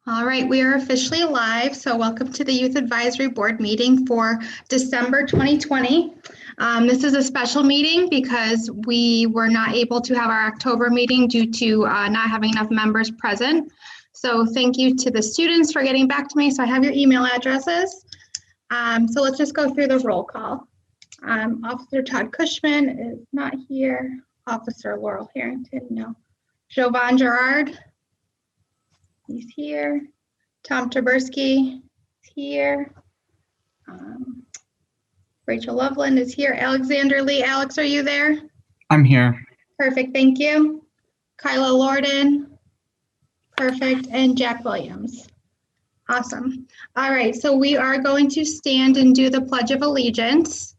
All right, we are officially live. So welcome to the Youth Advisory Board meeting for December 2020. This is a special meeting because we were not able to have our October meeting due to not having enough members present. So thank you to the students for getting back to me. So I have your email addresses. So let's just go through the roll call. Officer Todd Cushman is not here. Officer Laurel Harrington, no. Jovan Gerard. He's here. Tom Taberski is here. Rachel Loveland is here. Alexander Lee. Alex, are you there? I'm here. Perfect, thank you. Kyla Lorden. Perfect, and Jack Williams. Awesome. All right, so we are going to stand and do the Pledge of Allegiance.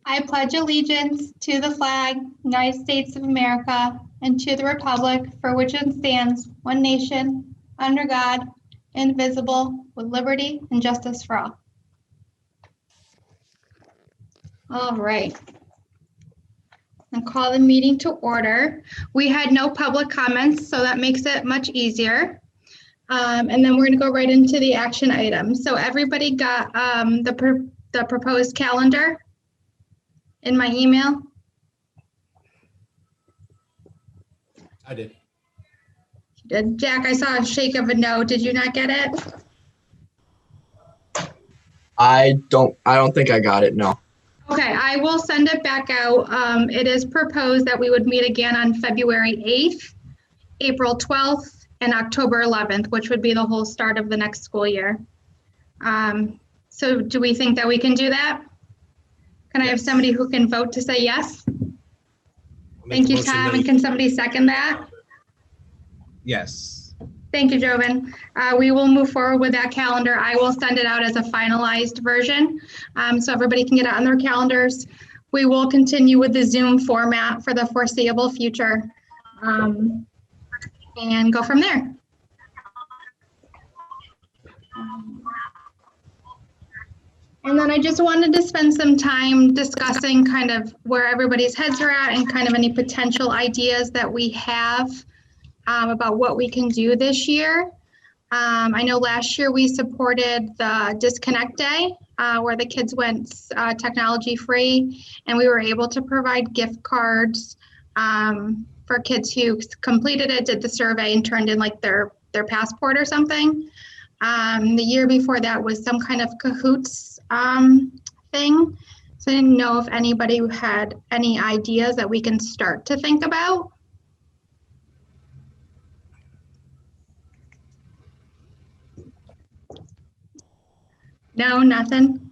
I pledge allegiance to the flag, United States of America, and to the republic for which it stands, one nation, under God, indivisible, with liberty and justice for all. All right. I'll call the meeting to order. We had no public comments, so that makes it much easier. And then we're going to go right into the action items. So everybody got the proposed calendar in my email? I did. You did. Jack, I saw a shake of a no. Did you not get it? I don't think I got it, no. Okay, I will send it back out. It is proposed that we would meet again on February 8th, April 12th, and October 11th, which would be the whole start of the next school year. So do we think that we can do that? Can I have somebody who can vote to say yes? Thank you, Tom. And can somebody second that? Yes. Thank you, Jovan. We will move forward with that calendar. I will send it out as a finalized version so everybody can get it on their calendars. We will continue with the Zoom format for the foreseeable future and go from there. And then I just wanted to spend some time discussing kind of where everybody's heads are at and kind of any potential ideas that we have about what we can do this year. I know last year we supported the Disconnect Day where the kids went technology free, and we were able to provide gift cards for kids who completed it, did the survey, and turned in like their passport or something. The year before that was some kind of cahoots thing. So I didn't know if anybody had any ideas that we can start to think about. No, nothing?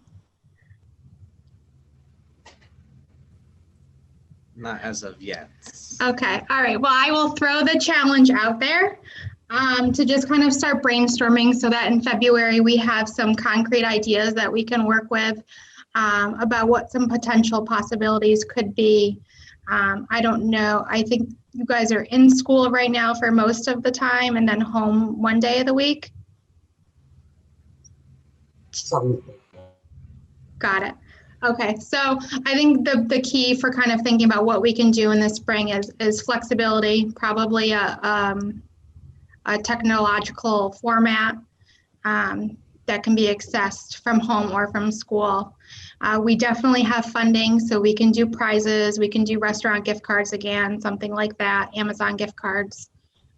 Not as of yet. Okay, all right. Well, I will throw the challenge out there to just kind of start brainstorming so that in February we have some concrete ideas that we can work with about what some potential possibilities could be. I don't know. I think you guys are in school right now for most of the time and then home one day of the week. Got it. Okay, so I think the key for kind of thinking about what we can do in the spring is flexibility, probably a technological format that can be accessed from home or from school. We definitely have funding, so we can do prizes, we can do restaurant gift cards again, something like that, Amazon gift cards,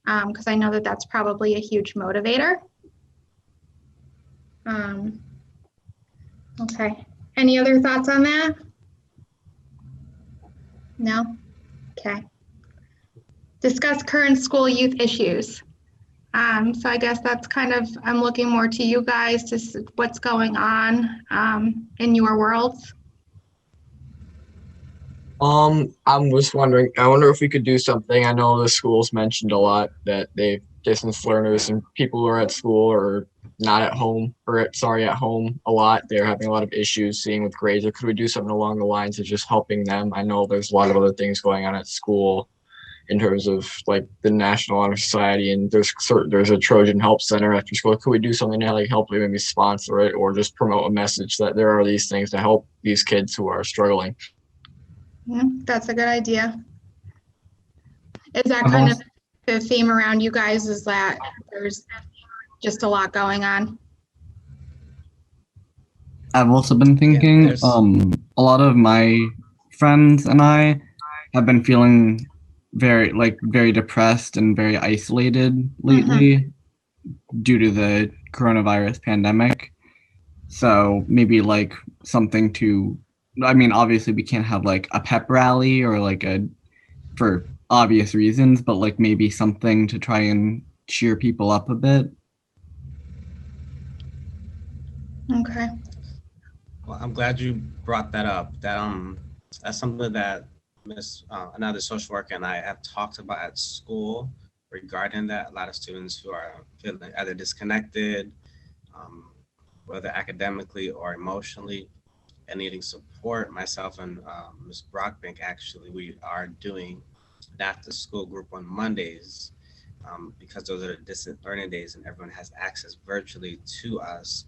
because I know that that's probably a huge motivator. Okay, any other thoughts on that? No? Okay. Discuss current school youth issues. So I guess that's kind of, I'm looking more to you guys to see what's going on in your worlds. I'm just wondering, I wonder if we could do something. I know the schools mentioned a lot that they distance learners and people who are at school or not at home, or at home a lot. They're having a lot of issues seeing with grades. Or could we do something along the lines of just helping them? I know there's a lot of other things going on at school in terms of like the National Honor Society, and there's a Trojan Help Center after school. Could we do something to like help maybe sponsor it or just promote a message that there are these things to help these kids who are struggling? Yeah, that's a good idea. Is that I've kind of also- the theme around you guys, is that there's just a lot going on? I've also been thinking, there's- a lot of my friends and I have been feeling very depressed and very isolated lately due to the coronavirus pandemic. So maybe like something to, I mean, obviously we can't have like a pep rally or like for obvious reasons, but like maybe something to try and cheer people up a bit. Okay. Well, I'm glad you brought that up. That's something that another social worker and I have talked about at school regarding that. A lot of students who are feeling either disconnected, whether academically or emotionally, and needing support. Myself and Ms. Brockbank, actually, we are doing an after-school group on Mondays, because those are the distant learning days and everyone has access virtually to us.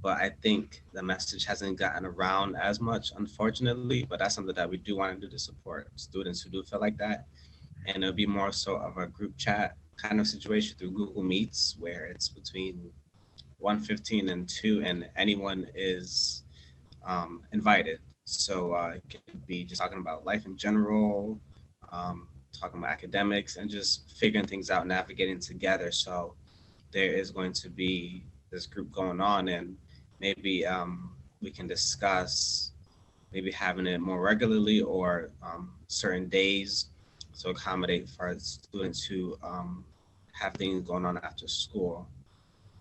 But I think the message hasn't gotten around as much, unfortunately. But that's something that we do want to do to support students who do feel like that. And it'll be more so of a group chat kind of situation through Google Meets, where it's between 1:15 and 2, and anyone is invited. So it could be just talking about life in general, talking about academics, and just figuring things out, navigating together. So there is going to be this group going on, and maybe we can discuss maybe having it more regularly or certain days to accommodate for students who have things going on after school.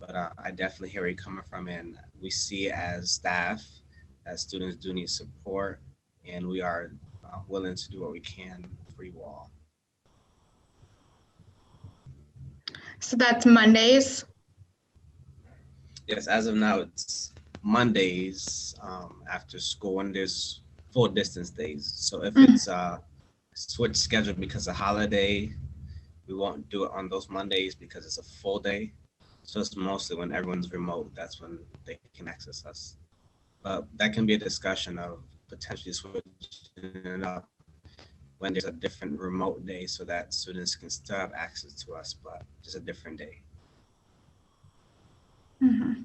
But I definitely hear where you're coming from, and we see as staff that students do need support, and we are willing to do what we can for you all. So that's Mondays. Yes, as of now, it's Mondays after school, and there's full distance days. So if it's switch schedule because of holiday, we won't do it on those Mondays because it's a full day. So it's mostly when everyone's remote, that's when they can access us. But that can be a discussion of potentially switching it up when there's a different remote day so that students can still have access to us, but just a different day. Mhm.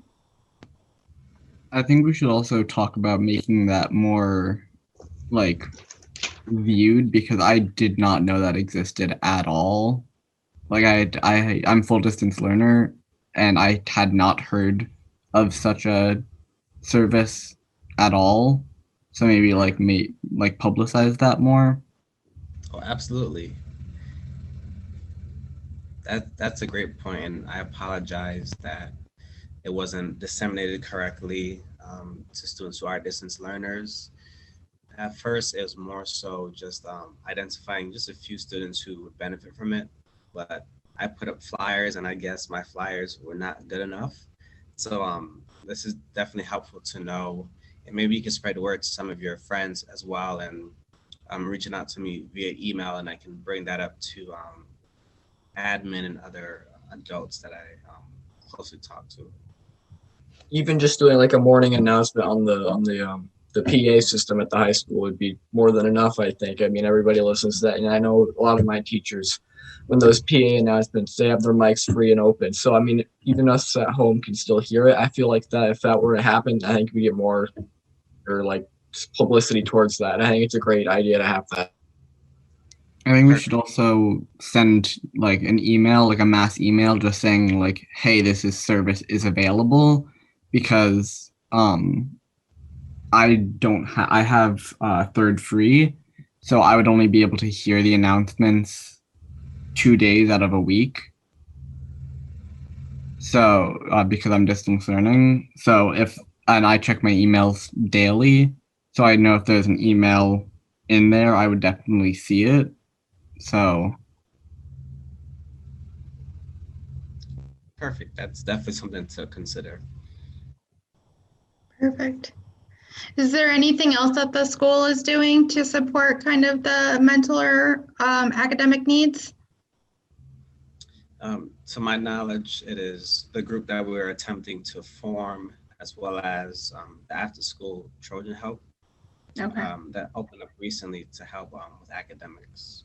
I think we should also talk about making that more like viewed, because I did not know that existed at all. Like I'm full distance learner and I had not heard of such a service at all. So maybe like publicize that more. Oh, absolutely. That's a great point, and I apologize that it wasn't disseminated correctly to students who are distance learners. At first, it was more so just identifying just a few students who would benefit from it, but I put up flyers, and I guess my flyers were not good enough. So this is definitely helpful to know, and maybe you can spread the word to some of your friends as well, and reaching out to me via email, and I can bring that up to admin and other adults that I closely talk to. Even just doing like a morning announcement on the PA system at the high school would be more than enough, I think. I mean, everybody listens to that, and I know a lot of my teachers, when those PA announcements, they have their mics free and open. So I mean, even us at home can still hear it. I feel like that if that were to happen, I think we get more or like publicity towards that. I think it's a great idea to have that. I think we should also send like an email, like a mass email, just saying like, "Hey, service is available," because I have third free, so I would only be able to hear the announcements 2 days out of a week. So because I'm distance learning, and I check my emails daily, so I know if there's an email in there, I would definitely see it. So Perfect. That's definitely something to consider. Perfect. Is there anything else that the school is doing to support kind of the mental or academic needs? To my knowledge, it is the group that we're attempting to form, as well as the after school Trojan Help Okay. that opened up recently to help with academics.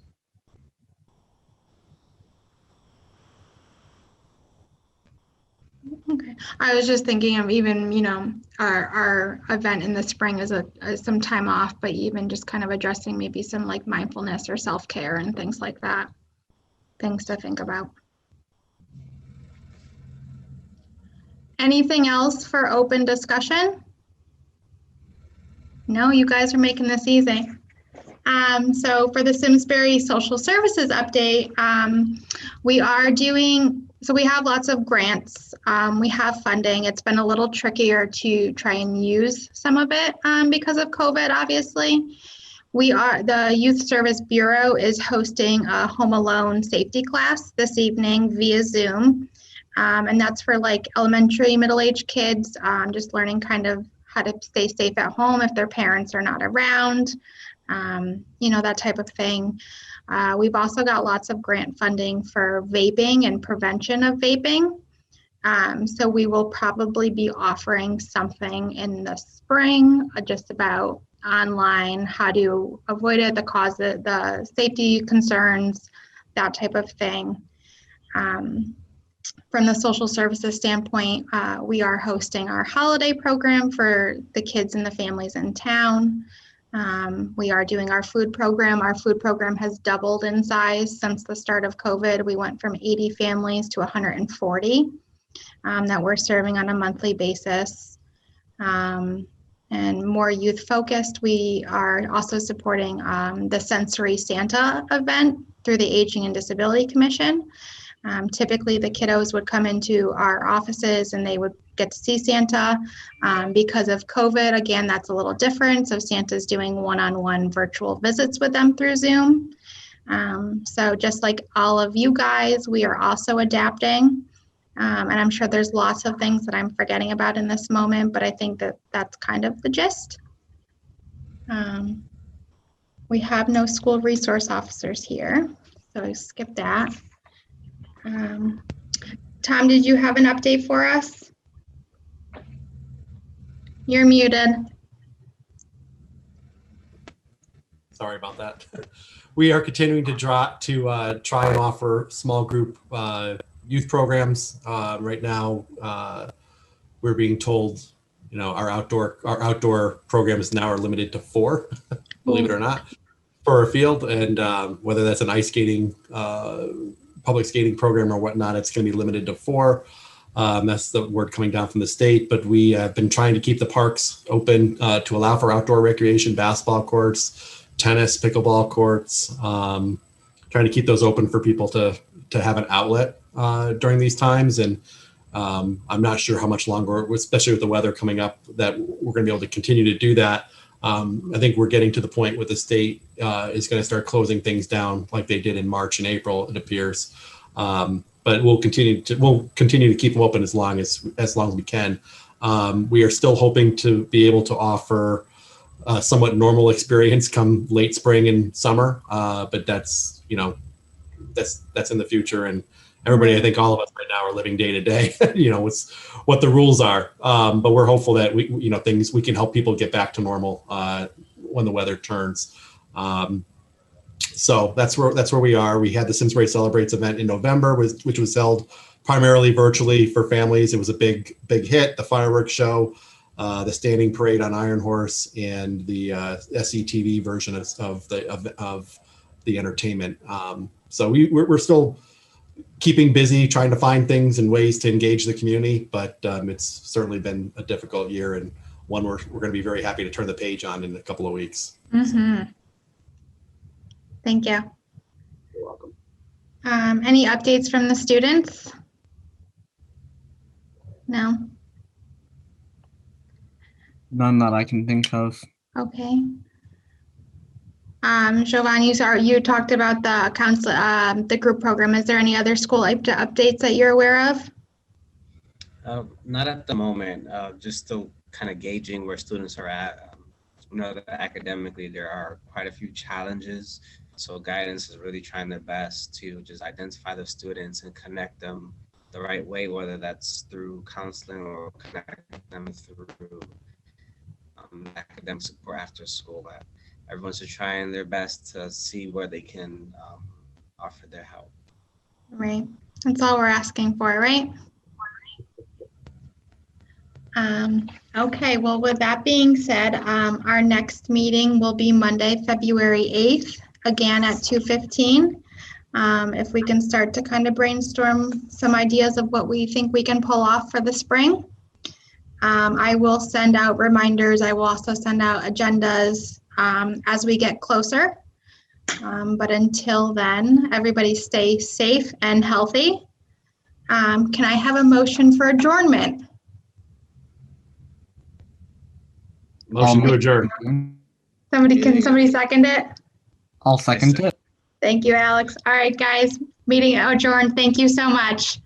Okay. I was just thinking of even, our event in the spring is some time off, but even just kind of addressing maybe some like mindfulness or self-care and things like that. Things to think about. Anything else for open discussion? No, you guys are making this easy. So for the Simsbury Social Services update, we have lots of grants. We have funding. It's been a little trickier to try and use some of it because of COVID, obviously. The Youth Service Bureau is hosting a Home Alone safety class this evening via Zoom. And that's for like elementary, middle-aged kids, just learning kind of how to stay safe at home if their parents are not around, that type of thing. We've also got lots of grant funding for vaping and prevention of vaping. So we will probably be offering something in the spring, just about online, how to avoid it, the safety concerns, that type of thing. From the social services standpoint, we are hosting our holiday program for the kids and the families in town. We are doing our food program. Our food program has doubled in size since the start of COVID. We went from 80 families to 140 that we're serving on a monthly basis. And more youth focused, we are also supporting the Sensory Santa event through the Aging and Disability Commission. Typically, the kiddos would come into our offices and they would get to see Santa. Because of COVID, again, that's a little different. So Santa's doing one-on-one virtual visits with them through Zoom. So just like all of you guys, we are also adapting. And I'm sure there's lots of things that I'm forgetting about in this moment, but I think that that's kind of the gist. We have no school resource officers here, so I skip that. Tom, did you have an update for us? You're muted. Sorry about that. We are continuing to try and offer small group youth programs. Right now, we're being told, our outdoor programs now are limited to 4, believe it or not, for our field, and whether that's an ice skating, public skating program or whatnot, it's going to be limited to 4. That's the word coming down from the state, but we have been trying to keep the parks open to allow for outdoor recreation, basketball courts, tennis, pickleball courts, trying to keep those open for people to have an outlet during these times. And I'm not sure how much longer, especially with the weather coming up, that we're going to be able to continue to do that. I think we're getting to the point where the state is going to start closing things down like they did in March and April, it appears. But we'll continue to keep them open as long as we can. We are still hoping to be able to offer a somewhat normal experience come late spring and summer, but that's in the future. And everybody, I think all of us right now are living day to day, with what the rules are. But we're hopeful that we can help people get back to normal when the weather turns. So that's where we are. We had the Simsbury Celebrates event in November, which was held primarily virtually for families. It was a big hit. The fireworks show, the standing parade on Iron Horse, and the SETV version of the entertainment. So we're still keeping busy, trying to find things and ways to engage the community, but it's certainly been a difficult year, and one we're going to be very happy to turn the page on in a couple of weeks. Mm-hmm. Thank you. You're welcome. Any updates from the students? No? None that I can think of. Okay. Giovanni, you talked about the the group program. Is there any other school updates that you're aware of? Not at the moment. Just still kind of gauging where students are at. That academically there are quite a few challenges. So guidance is really trying their best to just identify the students and connect them the right way, whether that's through counseling or connect them through academic support after school. But everyone's just trying their best to see where they can offer their help. Right. That's all we're asking for, right? Okay, well, with that being said, our next meeting will be Monday, February 8th, again at 2:15. If we can start to kind of brainstorm some ideas of what we think we can pull off for the spring. I will send out reminders. I will also send out agendas as we get closer. But until then, everybody stay safe and healthy. Can I have a motion for adjournment? Motion to adjourn. Can somebody second it? I'll second it. Thank you, Alex. All right, guys, meeting adjourned. Thank you so much.